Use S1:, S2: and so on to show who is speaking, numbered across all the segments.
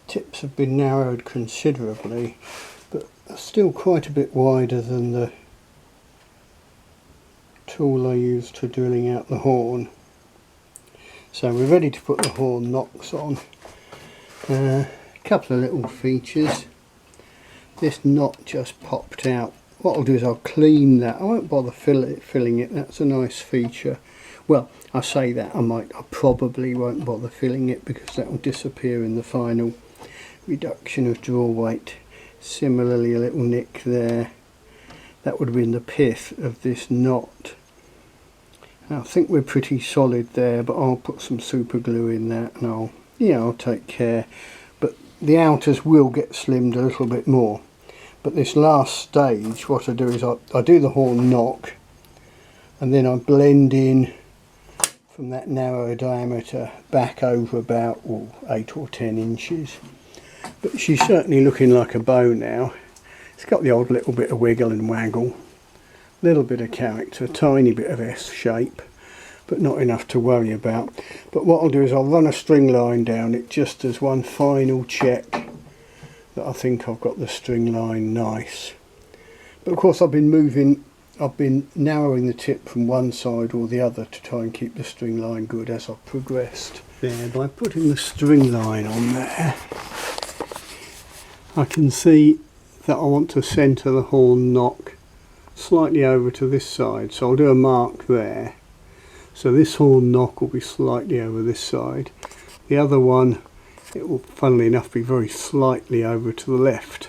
S1: tips have been narrowed considerably, but are still quite a bit wider than the tool I used for drilling out the horn. So we're ready to put the horn nocks on. A couple of little features. This knot just popped out. What I'll do is I'll clean that. I won't bother filling it. That's a nice feature. Well, I say that, I probably won't bother filling it because that will disappear in the final reduction of draw weight. Similarly, a little nick there. That would have been the pith of this knot. I think we're pretty solid there, but I'll put some super glue in that and I'll take care. But the outers will get slimmed a little bit more. But this last stage, what I do is I do the horn knock, and then I blend in from that narrow diameter back over about 8 or 10 inches. But she's certainly looking like a bow now. It's got the odd little bit of wiggle and waggle, little bit of character, a tiny bit of S shape, but not enough to worry about. But what I'll do is I'll run a string line down it just as one final check that I think I've got the string line nice. But of course I've been narrowing the tip from one side or the other to try and keep the string line good as I've progressed. There, by putting the string line on there, I can see that I want to centre the horn knock slightly over to this side, so I'll do a mark there. So this horn knock will be slightly over this side. The other one, it will, funnily enough, be very slightly over to the left.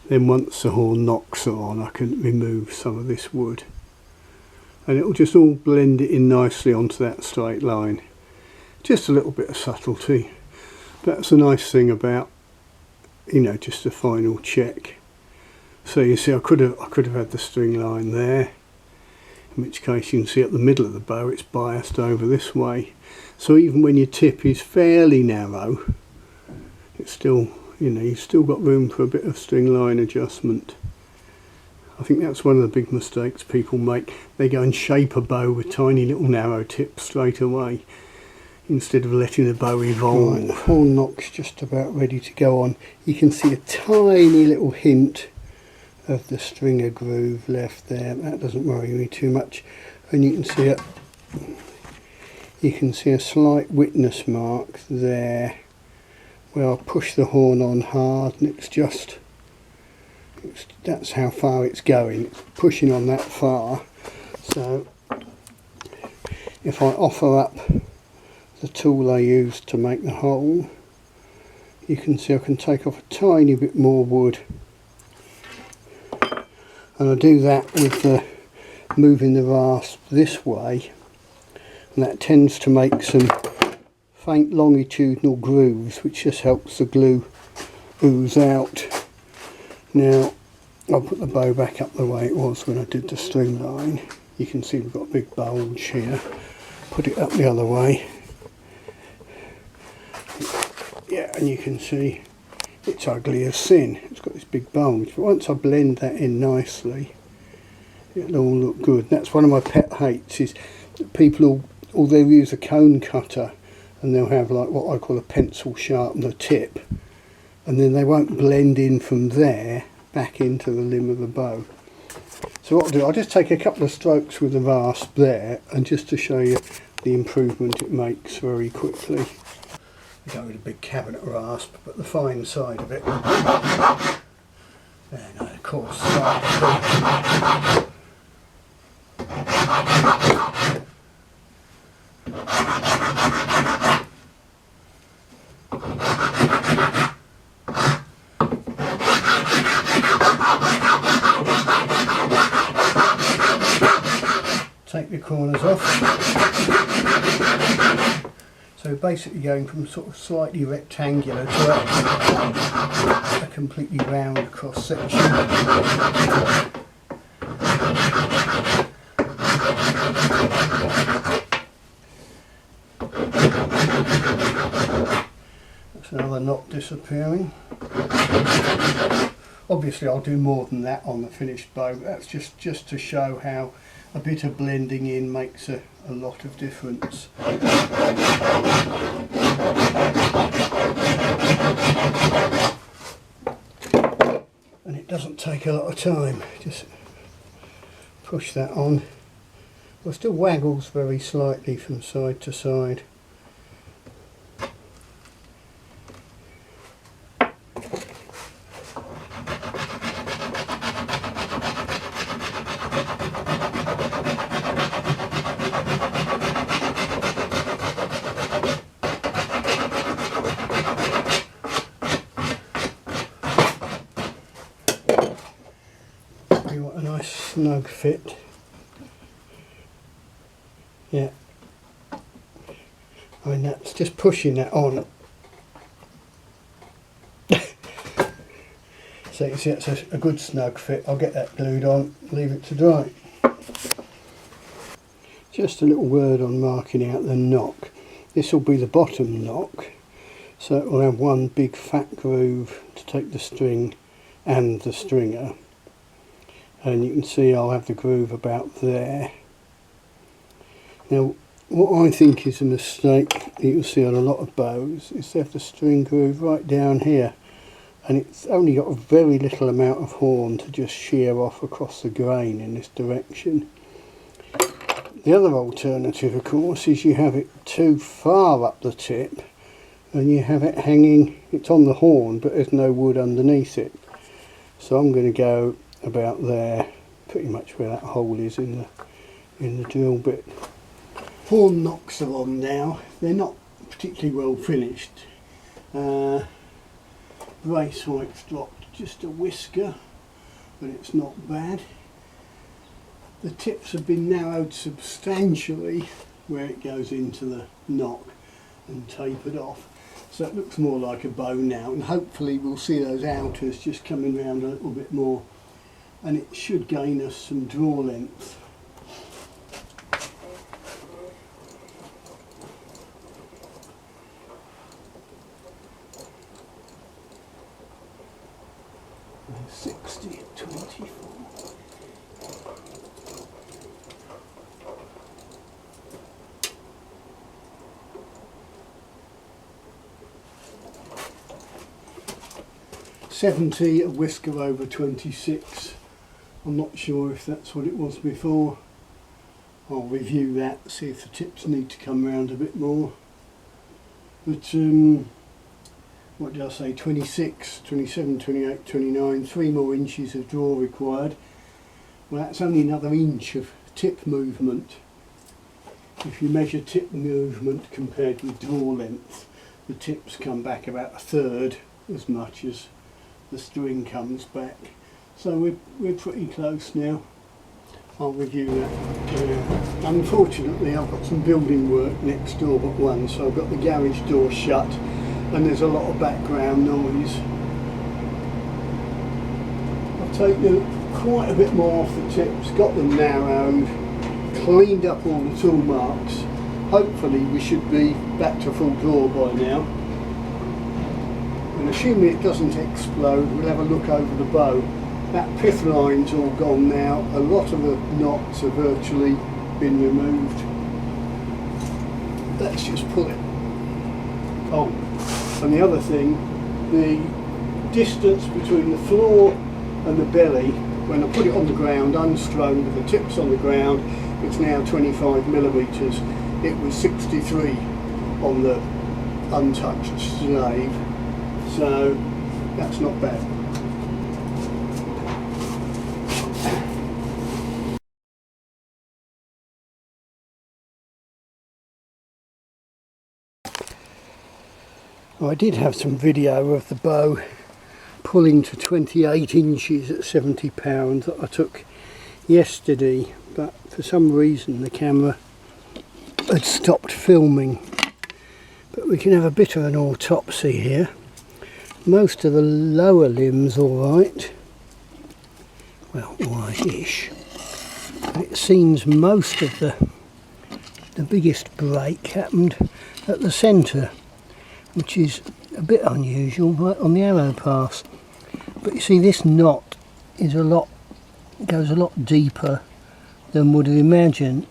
S1: Then once the horn nocks are on, I can remove some of this wood. And it will just all blend it in nicely onto that straight line. Just a little bit of subtlety. That's a nice thing about, just a final check. So you see I could have had the string line there, in which case you can see at the middle of the bow it's biased over this way. So even when your tip is fairly narrow, it's still, you've still got room for a bit of string line adjustment. I think that's one of the big mistakes people make. They go and shape a bow with tiny little narrow tips straight away, instead of letting the bow evolve. Right, the horn knock's just about ready to go on. You can see a tiny little hint of the stringer groove left there. That doesn't worry me too much, and you can see a slight witness mark there where I'll push the horn on hard, and that's how far it's going. It's pushing on that far. So if I offer up the tool I used to make the hole, you can see I can take off a tiny bit more wood. And I do that with moving the rasp this way, and that tends to make some faint longitudinal grooves, which just helps the glue ooze out. Now I'll put the bow back up the way it was when I did the string line. You can see we've got a big bulge here. Put it up the other way. Yeah, and you can see it's ugly as sin. It's got this big bulge, but once I blend that in nicely, it'll all look good. That's one of my pet hates, is that people will they'll use a cone cutter and they'll have like what I call a pencil sharpener tip, and then they won't blend in from there back into the limb of the bow. So what I'll do, I'll just take a couple of strokes with the rasp there, and just to show you the improvement it makes very quickly. I go with a big cabinet rasp, but the fine side of it. And of course, take the corners off. So basically going from sort of slightly rectangular to a completely round cross section. That's another knot disappearing. Obviously I'll do more than that on the finished bow, but that's just to show how a bit of blending in makes a lot of difference. take a lot of time. Just push that on. It still waggles very slightly from side to side. What a nice snug fit. Yeah, I mean that's just pushing that on. So you can see it's a good snug fit. I'll get that glued on, leave it to dry. Just a little word on marking out the knock. This will be the bottom knock, so it will have one big fat groove to take the string and the stringer. And you can see I'll have the groove about there. Now what I think is a mistake that you'll see on a lot of bows is they have the string groove right down here, and it's only got a very little amount of horn to just shear off across the grain in this direction. The other alternative of course is you have it too far up the tip and you have it hanging, it's on the horn but there's no wood underneath it. So I'm going to go about there, pretty much where that hole is in the drill bit. Horn nocks are on now. They're not particularly well finished. Brace height's dropped just a whisker, but it's not bad. The tips have been narrowed substantially where it goes into the knock and tapered off, so it looks more like a bow now, and hopefully we'll see those outers just coming round a little bit more, and it should gain us some draw length. And 60 at 24. $70, a whisker over 26. I'm not sure if that's what it was before. I'll review that, see if the tips need to come round a bit more. But what did I say, 26, 27, 28, 29, 3 more inches of draw required. Well, that's only another inch of tip movement. If you measure tip movement compared with draw length, the tips come back about a third as much as the string comes back. So we're pretty close now. I'll review that. Unfortunately I've got some building work next door but one, so I've got the garage door shut and there's a lot of background noise. I've taken quite a bit more off the tips, got them narrowed, cleaned up all the tool marks. Hopefully we should be back to full draw by now. And assuming it doesn't explode, we'll have a look over the bow. That pith line's all gone now. A lot of the knots have virtually been removed. Let's just pull it. Oh, and the other thing, the distance between the floor and the belly, when I put it on the ground unstrung with the tips on the ground, it's now 25 millimetres. It was 63 on the untouched slave. So that's not bad. I did have some video of the bow pulling to 28 inches at 70 pounds that I took yesterday, but for some reason the camera had stopped filming. But we can have a bit of an autopsy here. Most of the lower limbs alright, well, alright-ish, but it seems most of the biggest break happened at the centre, which is a bit unusual right on the arrow pass. But you see, this knot is goes a lot deeper than I would have imagined.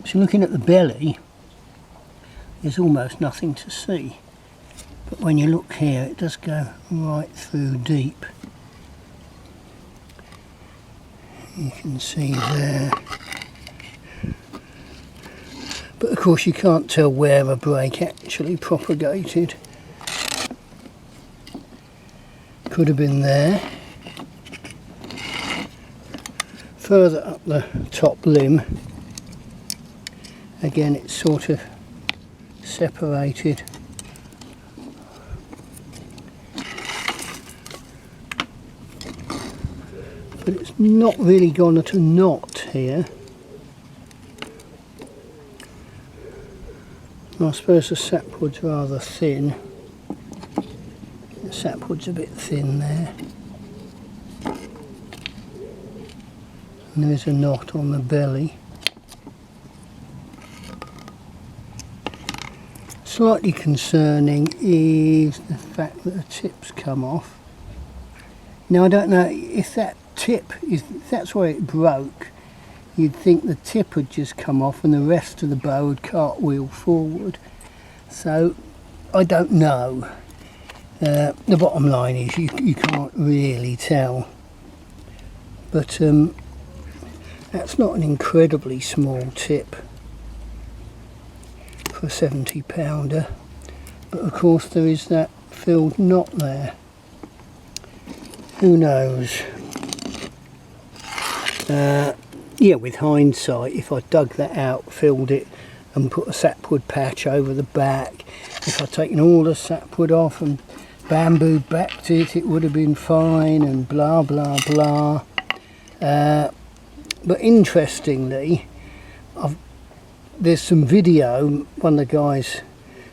S1: So looking at the belly, there's almost nothing to see. But when you look here, it does go right through deep. You can see there. But of course you can't tell where a break actually propagated. Could have been there. Further up the top limb, again it's sort of separated. But it's not really gone at a knot here. I suppose the sapwood's rather thin. The sapwood's a bit thin there. And there's a knot on the belly. Slightly concerning is the fact that the tip's come off. Now I don't know if that tip, if that's where it broke, you'd think the tip had just come off and the rest of the bow would cartwheel forward. So I don't know. The bottom line is you can't really tell. But that's not an incredibly small tip for a 70 pounder. But of course there is that filled knot there. Who knows? Yeah, with hindsight, if I dug that out, filled it and put a sapwood patch over the back, if I'd taken all the sapwood off and bamboo backed it, it would have been fine, and blah blah blah. But interestingly, there's some video. One of the guys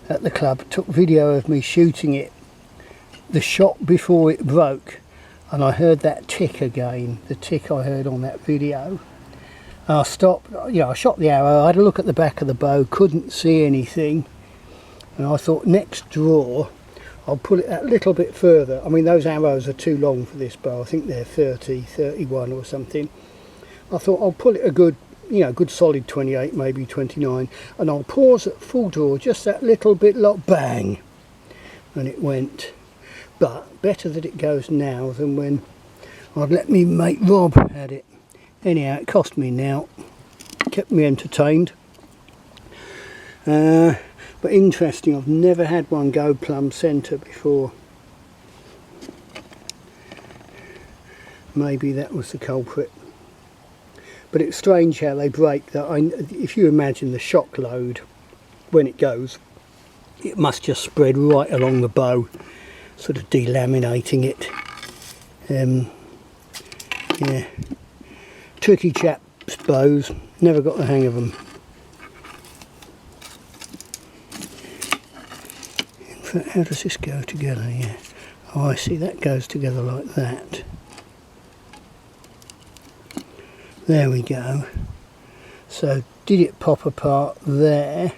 S1: at the club took video of me shooting it, the shot before it broke, and I heard that tick again, the tick I heard on that video. I stopped, I shot the arrow, I had a look at the back of the bow, couldn't see anything, and I thought next draw I'll pull it that little bit further. I mean, those arrows are too long for this bow, I think they're 30, 31 or something. I thought I'll pull it a good, good solid 28, maybe 29, and I'll pause at full draw, just that little bit, bang, and it went. But better that it goes now than when I'd let me mate Rob had it. Anyhow, it cost me now, kept me entertained. But interesting, I've never had one go plumb centre before. Maybe that was the culprit. But it's strange how they break. If you imagine the shock load when it goes, it must just spread right along the bow, sort of delaminating it. Yeah, tricky chaps bows, never got the hang of them. In fact, how does this go together? Yeah, oh, I see, that goes together like that. There we go. So did it pop apart there,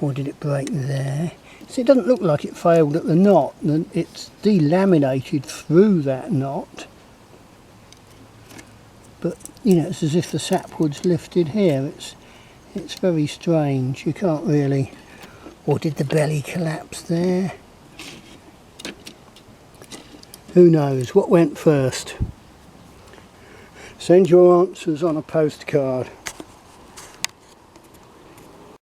S1: or did it break there? So it doesn't look like it failed at the knot, it's delaminated through that knot. But it's as if the sapwood's lifted here. It's very strange. You can't really. Or did the belly collapse there? Who knows? What went first? Send your answers on a postcard.